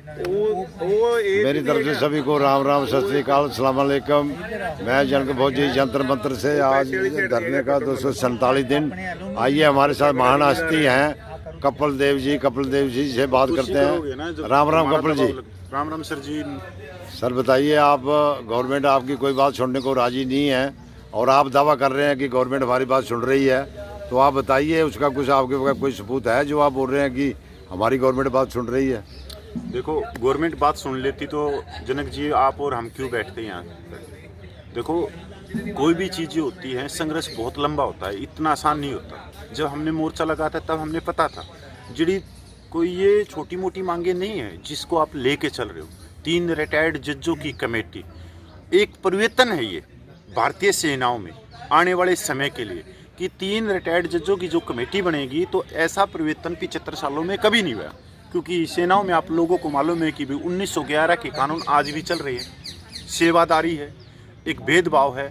मेरी तरफ से सभी को राम राम, सत श्री अकाल, अस्सलाम वालेकुम। मैं जनक भोजी जंतर मंत्र से आज धरने का 247 दिन। आइए हमारे साथ महान हस्ती हैं कपिल देव जी से बात करते हैं। राम राम कपिल जी। राम राम सर जी। सर बताइए, आप गवर्नमेंट आपकी कोई बात सुनने को राजी नहीं है और आप दावा कर रहे हैं कि गवर्नमेंट हमारी बात सुन रही है, तो आप बताइए उसका कुछ आपके पास कोई सबूत है जो आप बोल रहे हैं कि हमारी गवर्नमेंट बात सुन रही है? देखो, गवर्नमेंट बात सुन लेती तो जनक जी आप और हम क्यों बैठते हैं यहाँ? देखो, कोई भी चीज़ें होती हैं, संघर्ष बहुत लंबा होता है, इतना आसान नहीं होता। जब हमने मोर्चा लगाया था तब हमने पता था जिड़ी कोई ये छोटी मोटी मांगे नहीं है जिसको आप लेके चल रहे हो। 3 रिटायर्ड जजों की कमेटी, एक परिवर्तन है ये भारतीय सेनाओं में आने वाले समय के लिए कि 3 रिटायर्ड जजों की जो कमेटी बनेगी, तो ऐसा परिवर्तन 75 सालों में कभी नहीं हुआ। क्योंकि सेनाओं में आप लोगों को मालूम है कि 1911 के कानून आज भी चल रहे हैं। सेवादारी है, एक भेदभाव है,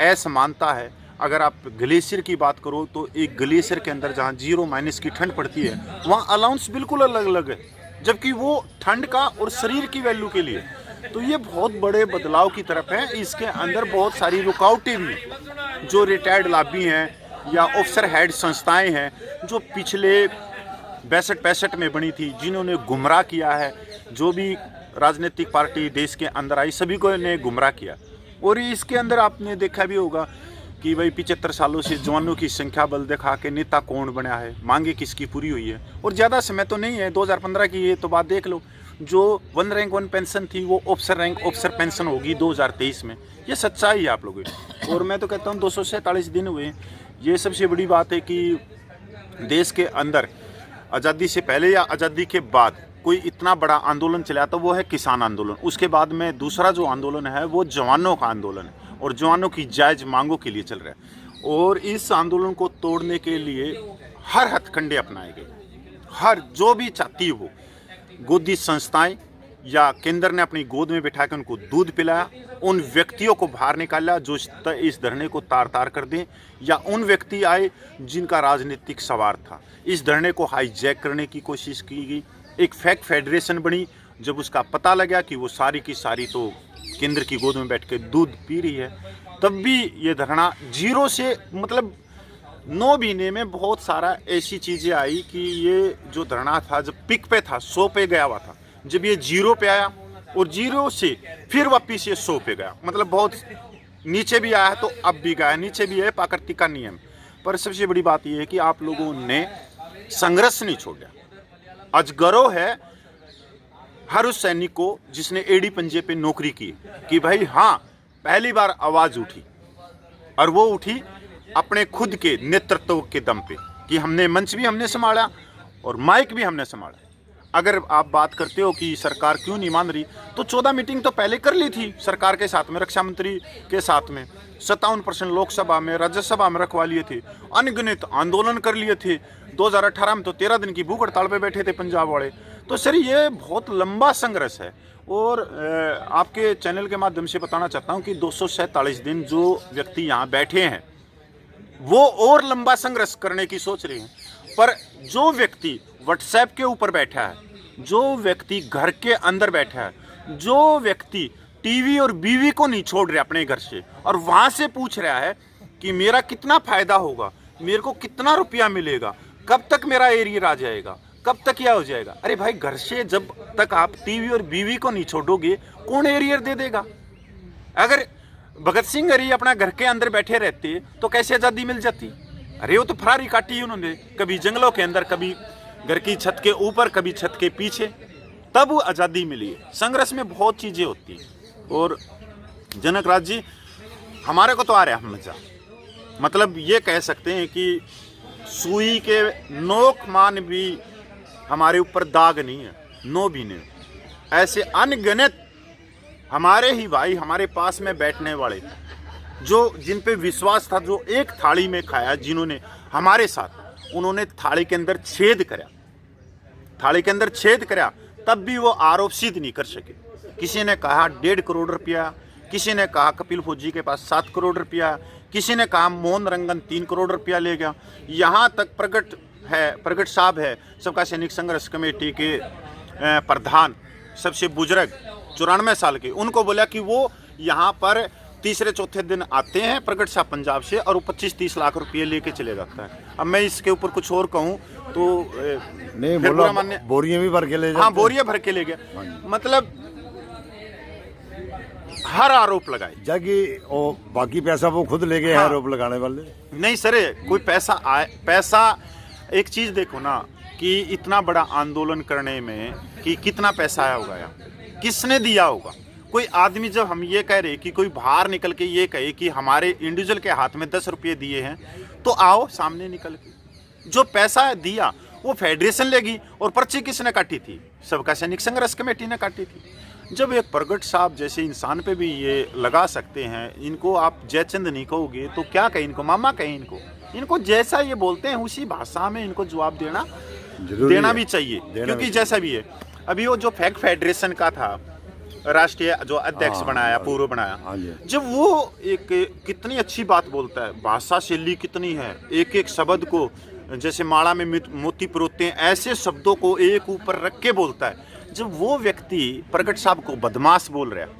असमानता है। अगर आप ग्लेशियर की बात करो तो एक ग्लेशियर के अंदर जहाँ 0- की ठंड पड़ती है वहाँ अलाउंस बिल्कुल अलग अलग है, जबकि वो ठंड का और शरीर की वैल्यू के लिए। तो ये बहुत बड़े बदलाव की तरफ है। इसके अंदर बहुत सारी रुकावटें भी, जो रिटायर्ड लाबी हैं या ऑफिसर हेड संस्थाएं हैं जो पिछले 62-65 में बनी थी, जिन्होंने गुमराह किया है। जो भी राजनीतिक पार्टी देश के अंदर आई सभी को ने गुमराह किया। और इसके अंदर आपने देखा भी होगा कि भाई 75 सालों से जवानों की संख्या बल दिखा के नेता कौन बना है, मांगे किसकी पूरी हुई है। और ज़्यादा समय तो नहीं है, 2015 की ये तो बात देख लो। जो 1 रैंक 1 पेंशन थी वो ऑफिसर रैंक ऑफिसर पेंशन होगी 2023 में। ये सच्चाई है आप लोगों की। और मैं तो कहता हूँ 247 दिन हुए। ये सबसे बड़ी बात है कि देश के अंदर आज़ादी से पहले या आज़ादी के बाद कोई इतना बड़ा आंदोलन चला तो वो है किसान आंदोलन। उसके बाद में दूसरा जो आंदोलन है वो जवानों का आंदोलन है और जवानों की जायज़ मांगों के लिए चल रहा है। और इस आंदोलन को तोड़ने के लिए हर हथकंडे अपनाए गए। हर जो भी चाहती है वो गोदी संस्थाएं या केंद्र ने अपनी गोद में बिठा कर उनको दूध पिलाया, उन व्यक्तियों को बाहर निकाला जो इस धरने को तार तार कर दें, या उन व्यक्ति आए जिनका राजनीतिक सवार था। इस धरने को हाईजैक करने की कोशिश की गई। एक फेक फेडरेशन बनी। जब उसका पता लगा कि वो सारी की सारी तो केंद्र की गोद में बैठ के दूध पी रही है, तब भी ये धरना जीरो से, मतलब 9 महीने में बहुत सारा ऐसी चीज़ें आई कि ये जो धरना था जब पिक पे था 100 पे गया हुआ था, जब ये 0 पे आया और 0 से फिर वापिस ये 100 पे गया, मतलब बहुत नीचे भी आया तो अब भी गया, नीचे भी है, प्राकृतिक का नियम। पर सबसे बड़ी बात यह है कि आप लोगों ने संघर्ष नहीं छोड़ा। अजगरो है हर उस सैनिक को जिसने एड़ी पंजे पे नौकरी की कि भाई हाँ, पहली बार आवाज़ उठी, और वो उठी अपने खुद के नेतृत्व के दम पे कि हमने मंच भी हमने संभाला और माइक भी हमने संभाला। अगर आप बात करते हो कि सरकार क्यों नहीं मान रही, तो 14 मीटिंग तो पहले कर ली थी सरकार के साथ में, रक्षा मंत्री के साथ में। 57% लोकसभा में, राज्यसभा में रखवा लिए थे, अनगिनत आंदोलन कर लिए थे। 2018 में तो 13 दिन की भूख हड़ताल पे बैठे थे पंजाब वाले। तो सर ये बहुत लंबा संघर्ष है। और आपके चैनल के माध्यम से बताना चाहता हूँ कि 247 दिन जो व्यक्ति यहाँ बैठे हैं वो और लंबा संघर्ष करने की सोच रहे हैं। पर जो व्यक्ति व्हाट्सएप के ऊपर बैठा है, जो व्यक्ति घर के अंदर बैठा है, जो व्यक्ति टीवी और बीवी को नहीं छोड़ रहा अपने घर से और वहाँ से पूछ रहा है कि मेरा कितना फायदा होगा, मेरे को कितना रुपया मिलेगा, कब तक मेरा एरियर आ जाएगा, कब तक यह हो जाएगा। अरे भाई, घर से जब तक आप टीवी और बीवी को नहीं छोड़ोगे कौन एरियर दे देगा? अगर भगत सिंह अरी अपना घर के अंदर बैठे रहते तो कैसे आज़ादी मिल जाती? अरे वो तो फरारी काटी उन्होंने, कभी जंगलों के अंदर, कभी घर की छत के ऊपर, कभी छत के पीछे, तब वो आज़ादी मिली है। संघर्ष में बहुत चीज़ें होती हैं। और जनक राज जी, हमारे को तो आ रहा है मजा, मतलब ये कह सकते हैं कि सुई के नोक मान भी हमारे ऊपर दाग नहीं है। 9 महीने ऐसे अनगिनत हमारे ही भाई, हमारे पास में बैठने वाले, जो जिन पे विश्वास था, जो एक थाली में खाया, जिन्होंने हमारे साथ, उन्होंने थाली के अंदर छेद करा, थाली के अंदर छेद करा, तब भी वो आरोप सिद्ध नहीं कर सके। किसी ने कहा 1.5 करोड़ रुपया, किसी ने कहा कपिल फौजी के पास 7 करोड़ रुपया, किसी ने कहा मोहन रंगन 3 करोड़ रुपया ले गया। यहाँ तक प्रगट साहब है, सबका सैनिक संघर्ष कमेटी के प्रधान, सबसे बुजुर्ग 94 साल के, उनको बोला कि वो यहाँ पर तीसरे चौथे दिन आते हैं प्रगट साहब पंजाब से और वो 25-30 लाख रुपये लेके चले जाता है। अब मैं इसके ऊपर कुछ और कहूँ तो नहीं बोला, बोरियां भी भर के ले जाते। हाँ, बोरियां भर के ले गया। मतलब हर आरोप लगाए जाकि वो बाकी पैसा वो खुद ले गए। हाँ। आरोप लगाने वाले नहीं सर, कोई पैसा आए, पैसा एक चीज देखो ना कि इतना बड़ा आंदोलन करने में कि कितना पैसा आया होगा या किसने दिया होगा। कोई आदमी, जब हम ये कह रहे कि कोई बाहर निकल के ये कहे कि हमारे इंडिविजुअल के हाथ में 10 रुपये दिए हैं, तो आओ सामने निकल के। जो पैसा दिया वो फेडरेशन लेगी और पर्ची किसने काटी थी? सबका सैनिक संघर्ष कमेटी ने काटी थी। जब एक प्रगट साहब जैसे इंसान पे भी ये लगा सकते हैं, इनको आप जयचंद नहीं कहोगे तो क्या कहें? इनको मामा कहें। इनको जैसा ये बोलते हैं उसी भाषा में इनको जवाब देना भी चाहिए, क्योंकि जैसा भी है। अभी वो जो फैक्ट फेडरेशन का था, राष्ट्रीय जो अध्यक्ष बनाया, पूर्व बनाया, जब वो एक कितनी अच्छी बात बोलता है, भाषा शैली कितनी है, एक एक शब्द को जैसे माला में मोती परोते हैं, ऐसे शब्दों को एक ऊपर रख के बोलता है। जब वो व्यक्ति प्रगट साहब को बदमाश बोल रहा है,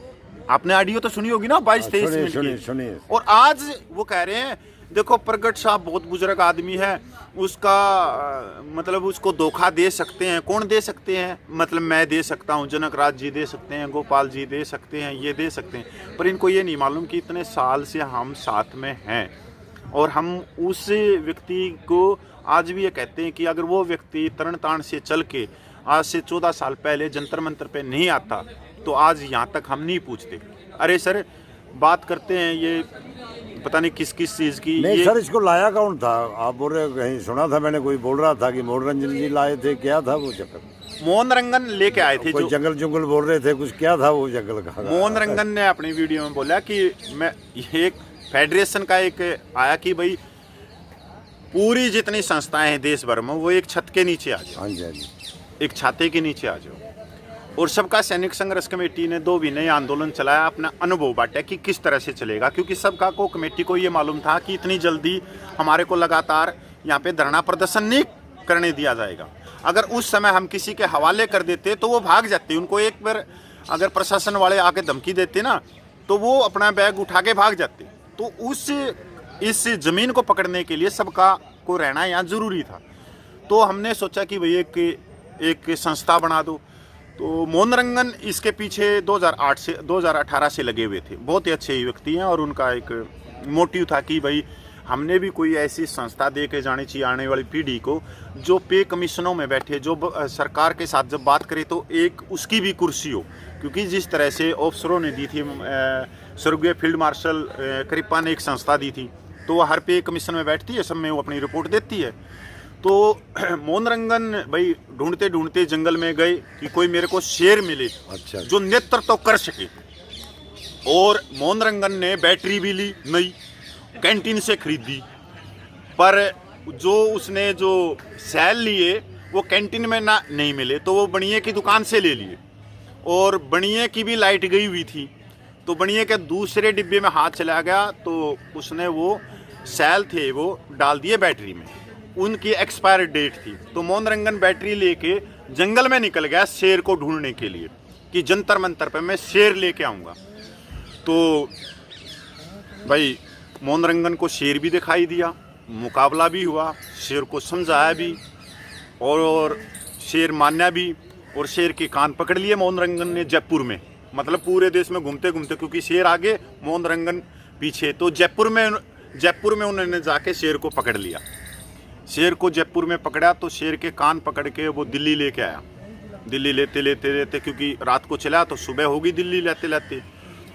आपने ऑडियो तो सुनी होगी ना 22-23 मिनट की, और आज वो कह रहे हैं देखो प्रगट साहब बहुत बुजुर्ग आदमी है, उसका मतलब उसको धोखा दे सकते हैं। कौन दे सकते हैं? मतलब मैं दे सकता हूँ, जनक राज जी दे सकते हैं, गोपाल जी दे सकते हैं, ये दे सकते हैं, पर इनको ये नहीं मालूम कि इतने साल से हम साथ में हैं और हम उस व्यक्ति को आज भी ये कहते हैं कि अगर वो व्यक्ति तरण तारण से चल के आज से 14 साल पहले जंतर मंतर पे नहीं आता तो आज यहाँ तक हम नहीं पूछते। अरे सर, बात करते हैं ये पता नहीं किस किस चीज की। नहीं सर, इसको लाया कौन था? आप बोल रहे, कहीं सुना था मैंने, कोई बोल रहा था कि मोहन रंजन जी लाए थे, क्या था वो चक्कर? मोहन रंगन लेके आए थे, कोई जंगल जुंगल बोल रहे थे, कुछ क्या था वो जंगल का? मोहन रंगन ने अपनी वीडियो में बोला कि मैं एक फेडरेशन का एक आया कि भाई पूरी जितनी संस्थाएं हैं देश भर में वो एक छत के नीचे आ जाओ। हाँ जी, हाँ जी, एक छाते के नीचे आ जाओ। और सबका सैनिक संघर्ष कमेटी ने 2 महीने आंदोलन चलाया, अपना अनुभव बांटा कि किस तरह से चलेगा, क्योंकि सबका को कमेटी को ये मालूम था कि इतनी जल्दी हमारे को लगातार यहाँ पे धरना प्रदर्शन नहीं करने दिया जाएगा। अगर उस समय हम किसी के हवाले कर देते तो वो भाग जाते। उनको एक बार अगर प्रशासन वाले आके धमकी देते ना तो वो अपना बैग उठा के भाग जाते। तो इस जमीन को पकड़ने के लिए सबका को रहना यहाँ जरूरी था। तो हमने सोचा कि भाई एक संस्था बना दो। तो मोहन रंगन इसके पीछे 2018 से लगे हुए थे। बहुत ही अच्छे व्यक्ति हैं और उनका एक मोटिव था कि भाई हमने भी कोई ऐसी संस्था दे के जानी चाहिए आने वाली पीढ़ी को, जो पे कमीशनों में बैठे, जो सरकार के साथ जब बात करे तो एक उसकी भी कुर्सी हो। क्योंकि जिस तरह से ऑफिसरों ने दी थी, स्वर्गीय फील्ड मार्शल कृपा ने एक संस्था दी थी, तो वह हर पे कमीशन में बैठती है, सब में वो अपनी रिपोर्ट देती है। तो मोहन रंगन भाई ढूंढते ढूंढते जंगल में गए कि कोई मेरे को शेर मिले, अच्छा, जो नेतृत्व तो कर सके। और मोहन रंगन ने बैटरी भी ली नई, कैंटीन से खरीदी, पर जो उसने जो सैल लिए वो कैंटीन में ना नहीं मिले, तो वो बनिए की दुकान से ले लिए। और बनिए की भी लाइट गई हुई थी, तो बनिए के दूसरे डिब्बे में हाथ चला गया, तो उसने वो सैल थे वो डाल दिए बैटरी में, उनकी एक्सपायर डेट थी। तो मोहन रंगन बैटरी लेके जंगल में निकल गया शेर को ढूंढने के लिए कि जंतर मंतर पे मैं शेर लेके आऊँगा। तो भाई मोहन रंगन को शेर भी दिखाई दिया, मुकाबला भी हुआ, शेर को समझाया भी और शेर मान्या भी, और शेर के कान पकड़ लिए मोहन रंगन ने जयपुर में। मतलब पूरे देश में घूमते घूमते, क्योंकि शेर आगे मोहन रंगन पीछे, तो जयपुर में उन्होंने जाके शेर को पकड़ लिया। शेर को जयपुर में पकड़ा तो शेर के कान पकड़ के वो दिल्ली लेके आया। दिल्ली लेते क्योंकि रात को चला तो सुबह होगी दिल्ली लेते।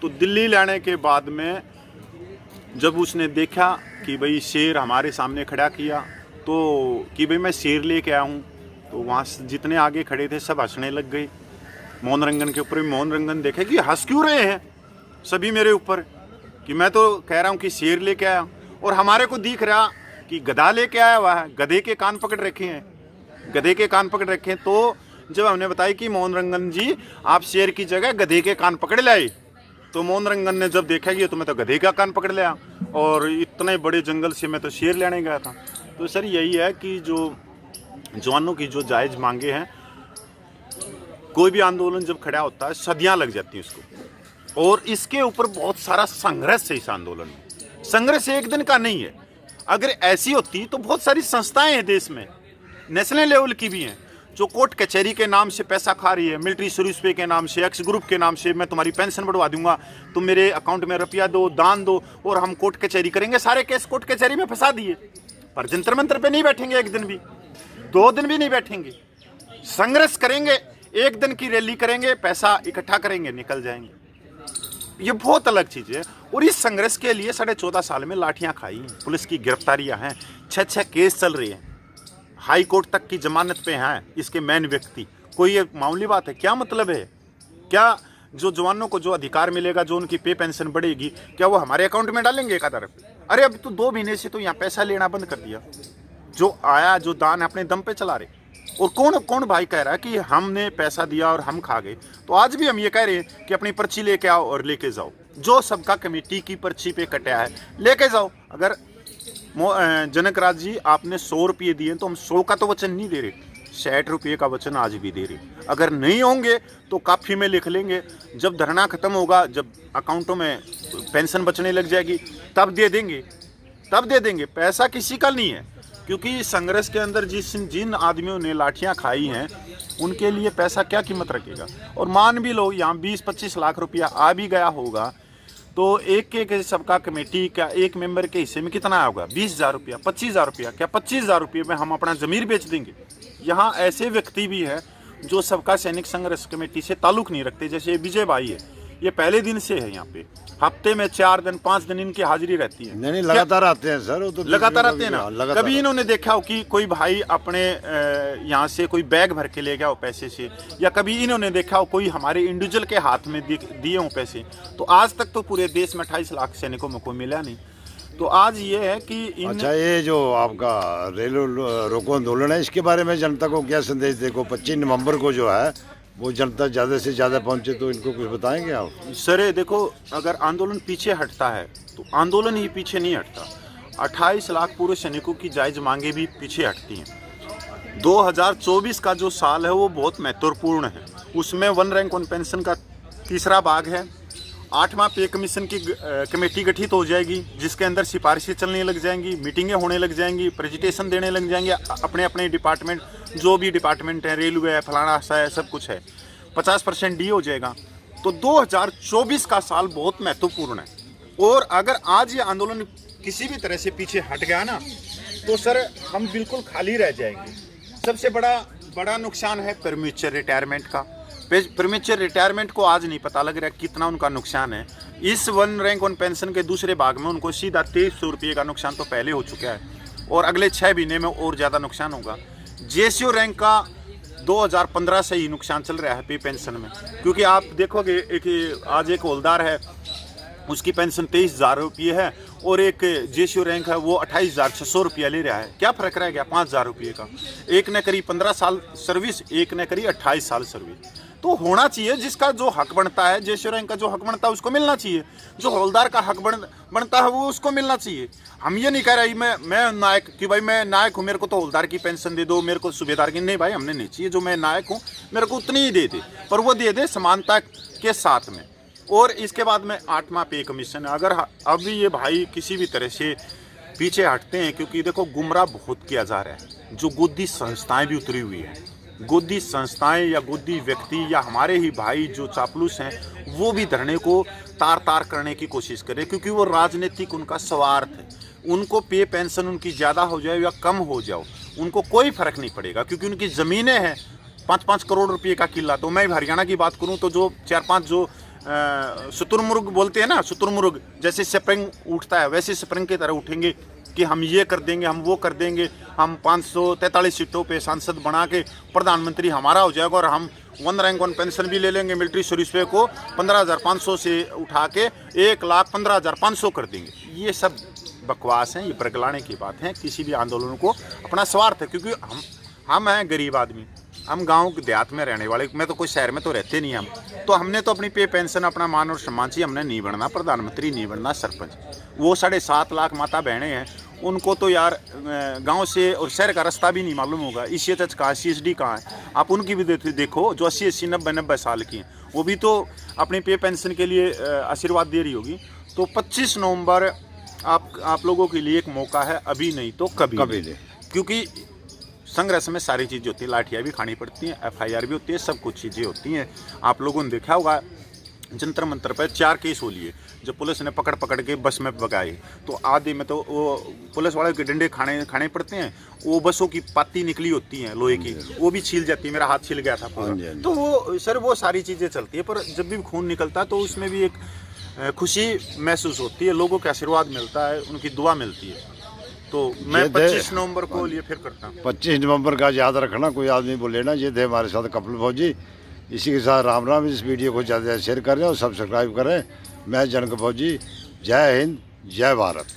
तो दिल्ली लाने के बाद में जब उसने देखा कि भाई शेर हमारे सामने खड़ा किया, तो कि भाई मैं शेर लेके आया हूँ, तो वहाँ जितने आगे खड़े थे सब हंसने लग गए मोहन रंगन के ऊपर। मोहन रंगन देखे कि हंस क्यों रहे हैं सभी मेरे ऊपर, कि मैं तो कह रहा हूँ कि शेर लेके आया, और हमारे को दिख रहा कि गधा लेके आया हुआ है, गधे के कान पकड़ रखे हैं, गधे के कान पकड़ रखे हैं। तो जब हमने बताया कि मोहन रंगन जी आप शेर की जगह गधे के कान पकड़ लाए, तो मोहन रंगन ने जब देखा कि तो मैं तो गधे का कान पकड़ लिया, और इतने बड़े जंगल से मैं तो शेर लेने गया था। तो सर यही है कि जो जवानों की जो जायज़ मांगे हैं कोई भी आंदोलन जब खड़ा होता है सदियां लग जाती हैं उसको, और इसके ऊपर बहुत सारा संघर्ष है इस आंदोलन में। संघर्ष एक दिन का नहीं है। अगर ऐसी होती तो बहुत सारी संस्थाएं हैं देश में, नेशनल लेवल की भी हैं, जो कोर्ट कचहरी के नाम से पैसा खा रही है, मिलिट्री सर्विस पे के नाम से, एक्स ग्रुप के नाम से, मैं तुम्हारी पेंशन बढ़वा दूंगा, तुम मेरे अकाउंट में रुपया दो, दान दो, और हम कोर्ट कचहरी करेंगे। सारे केस कोर्ट कचहरी में फंसा दिए, पर जंतर मंतर पे नहीं बैठेंगे, एक दिन भी, 2 दिन भी नहीं बैठेंगे। संघर्ष करेंगे, एक दिन की रैली करेंगे, पैसा इकट्ठा करेंगे, निकल जाएंगे। ये बहुत अलग चीज है। और इस संघर्ष के लिए 14.5 साल में लाठियां खाई हैं, पुलिस की गिरफ्तारियां हैं, 6 केस चल रहे हैं, हाई कोर्ट तक की जमानत पे हैं इसके मेन व्यक्ति। कोई ये मामूली बात है? क्या मतलब है? क्या जो जवानों को जो अधिकार मिलेगा, जो उनकी पे पेंशन बढ़ेगी, क्या वो हमारे अकाउंट में डालेंगे 1 आधा रुपये? अरे अब तो 2 महीने से तो यहाँ पैसा लेना बंद कर दिया। जो आया, जो दान अपने दम पे चला रहे। और कौन कौन भाई कह रहा है कि हमने पैसा दिया और हम खा गए? तो आज भी हम ये कह रहे हैं कि अपनी पर्ची लेके आओ और लेके जाओ। जो सबका कमेटी की पर्ची पे कटा है लेके जाओ। अगर जनक राज जी आपने 100 रुपये दिए तो हम 100 का तो वचन नहीं दे रहे, 60 रुपये का वचन आज भी दे रहे। अगर नहीं होंगे तो काफी में लिख लेंगे, जब धरना खत्म होगा, जब अकाउंटों में पेंशन बचने लग जाएगी तब दे देंगे, तब दे देंगे। पैसा किसी का नहीं है, क्योंकि संघर्ष के अंदर जिन आदमियों ने लाठियां खाई हैं उनके लिए पैसा क्या कीमत रखेगा। और मान भी लो यहाँ 20-25 लाख रुपया आ भी गया होगा तो एक सबका कमेटी का एक मेंबर के हिस्से में कितना होगा? 20,000 रुपया, 25,000 रुपया। क्या 25,000 रुपये में हम अपना ज़मीर बेच देंगे? यहाँ ऐसे व्यक्ति भी हैं जो सबका सैनिक संघर्ष कमेटी से ताल्लुक़ नहीं रखते, जैसे विजय भाई है, ये पहले दिन से है यहाँ पे, हफ्ते में 4 दिन 5 दिन इनकी हाजिरी रहती है। नहीं लगातार आते हैं सर, वो तो लगातार आते हैं ना। कभी इन्होंने देखा हो कि कोई भाई अपने यहाँ से कोई बैग भर के ले गया हो पैसे से, या कभी इन्होंने देखा हो कोई हमारे इंडिविजुअल के हाथ में दिए हो पैसे? तो आज तक तो पूरे देश में 28 लाख सैनिकों में कोई मिला नहीं। तो आज ये है कि अच्छा, ये जो आपका रेलवे रोको आंदोलन है, इसके बारे में जनता को क्या संदेश देखो? 25 नवंबर को जो है वो जनता ज़्यादा से ज़्यादा पहुंचे, तो इनको कुछ बताएंगे आप? सर देखो, अगर आंदोलन पीछे हटता है तो आंदोलन ही पीछे नहीं हटता। 28 लाख पूर्व सैनिकों की जायज़ मांगे भी पीछे हटती हैं। 2024 का जो साल है वो बहुत महत्वपूर्ण है। उसमें 1 रैंक 1 पेंशन का तीसरा भाग है। 8वां पे कमीशन की कमेटी गठित हो जाएगी, जिसके अंदर सिफारिशें चलने लग जाएंगी, मीटिंगें होने लग जाएंगी, प्रेजेंटेशन देने लग जाएंगे अपने अपने डिपार्टमेंट, जो भी डिपार्टमेंट है, रेलवे है, फलाना सा है, सब कुछ है। 50% डी हो जाएगा। तो 2024 का साल बहुत महत्वपूर्ण है। और अगर आज ये आंदोलन किसी भी तरह से पीछे हट गया ना, तो सर हम बिल्कुल खाली रह जाएंगे। सबसे बड़ा नुकसान है प्रीमेच्योर रिटायरमेंट का। प्रीमेच्योर रिटायरमेंट को आज नहीं पता लग रहा कितना उनका नुकसान है। इस 1 रैंक 1 पेंशन के दूसरे भाग में उनको सीधा 2300 रुपये का नुकसान तो पहले हो चुका है, और अगले 6 महीने में और ज़्यादा नुकसान होगा। जेसीओ रैंक का 2015 से ही नुकसान चल रहा है पे पेंशन में, क्योंकि आप देखोगे आज एक हवलदार है, उसकी पेंशन 23,000 रुपये है, और एक जेसीओ रैंक है वो 28,600 रुपया ले रहा है। क्या फ़र्क रह गया? 5,000 रुपये का। एक ने करी 15 साल सर्विस, एक ने करी 28 साल सर्विस। तो होना चाहिए, जिसका जो हक बनता है, जेसीओ रैंक का जो हक बनता है उसको मिलना चाहिए, जो हवलदार का हक बनता है वो उसको मिलना चाहिए। हम ये नहीं कह रहे मैं नायक कि भाई मैं नायक हूँ, मेरे को तो हवलदार की पेंशन दे दो, मेरे को सूबेदार की नहीं। भाई हमने नहीं चाहिए, जो मैं नायक हूँ मेरे को उतनी ही दे दे, पर वो दे दे समानता के साथ में। और इसके बाद में 8वां पे कमीशन। अगर अभी ये भाई किसी भी तरह से पीछे हटते हैं, क्योंकि देखो गुमराह बहुत किया जा रहा है, जो गोदी संस्थाएं भी उतरी हुई है, गोदी संस्थाएं या गोदी व्यक्ति या हमारे ही भाई जो चापलूस हैं, वो भी धरने को तार करने की कोशिश करें, क्योंकि वो राजनीतिक उनका स्वार्थ है। उनको पे पेंशन उनकी ज़्यादा हो जाए या कम हो जाओ, उनको कोई फर्क नहीं पड़ेगा, क्योंकि उनकी ज़मीनें हैं 5-5 करोड़ रुपये का किला। तो मैं हरियाणा की बात करूँ तो जो 4-5 जो शुतुरमुर्ग बोलते हैं ना, शुतुरमुर्ग जैसे स्प्रिंग उठता है, वैसे स्प्रिंग की तरह उठेंगे कि हम ये कर देंगे, हम वो कर देंगे, हम 543 सीटों पे सांसद बना के प्रधानमंत्री हमारा हो जाएगा, और हम 1 रैंक 1 पेंशन भी ले लेंगे, मिलिट्री सर्विस पे को 15,500 से उठा के 1,15,500 कर देंगे। ये सब बकवास हैं, ये बरगलाने की बात है। किसी भी आंदोलन को अपना स्वार्थ है, क्योंकि हम हैं गरीब आदमी, हम गांव देहात में रहने वाले, मैं तो कोई शहर में तो रहते नहीं हम, तो हमने तो अपनी पे पेंशन, अपना मान और सम्मान चाहिए। हमने नहीं बनना प्रधानमंत्री, नहीं बनना सरपंच। वो 7.5 लाख माता बहनें हैं, उनको तो यार गांव से और शहर का रास्ता भी नहीं मालूम होगा, ECHH कहाँ है, CSD कहाँ है। आप उनकी भी देखो जो 80-80 90-90 साल की हैं, वो भी तो अपने पे पेंशन के लिए आशीर्वाद दे रही होगी। तो 25 नवंबर आप लोगों के लिए एक मौका है, अभी नहीं तो कभी नहीं। क्योंकि संघर्ष में सारी चीज़ें होती हैं, लाठियाँ भी खानी पड़ती हैं, FIR भी होती है, सब कुछ चीज़ें होती हैं। आप लोगों ने देखा होगा जंतर मंतर पर 4 केस हो लिए, जब पुलिस ने पकड़ के बस में भगाए, तो आधे में तो वो पुलिस वाले के डंडे खाने पड़ते हैं। वो बसों की पाती निकली होती हैं लोहे की, वो भी छील जाती है, मेरा हाथ छिल गया था पूरा। तो वो सर वो सारी चीज़ें चलती है, पर जब भी खून निकलता है तो उसमें भी एक खुशी महसूस होती है, लोगों का आशीर्वाद मिलता है, उनकी दुआ मिलती है। तो मैं 25 नवंबर को लिए फिर करता हूँ। 25 नवंबर का याद रखना, कोई आदमी बोले ना। ये थे हमारे साथ कपिल फौजी। इसी के साथ राम राम। इस वीडियो को ज़्यादा से ज़्यादा शेयर करें और सब्सक्राइब करें। मैं जनक फौजी। जय हिंद, जय भारत।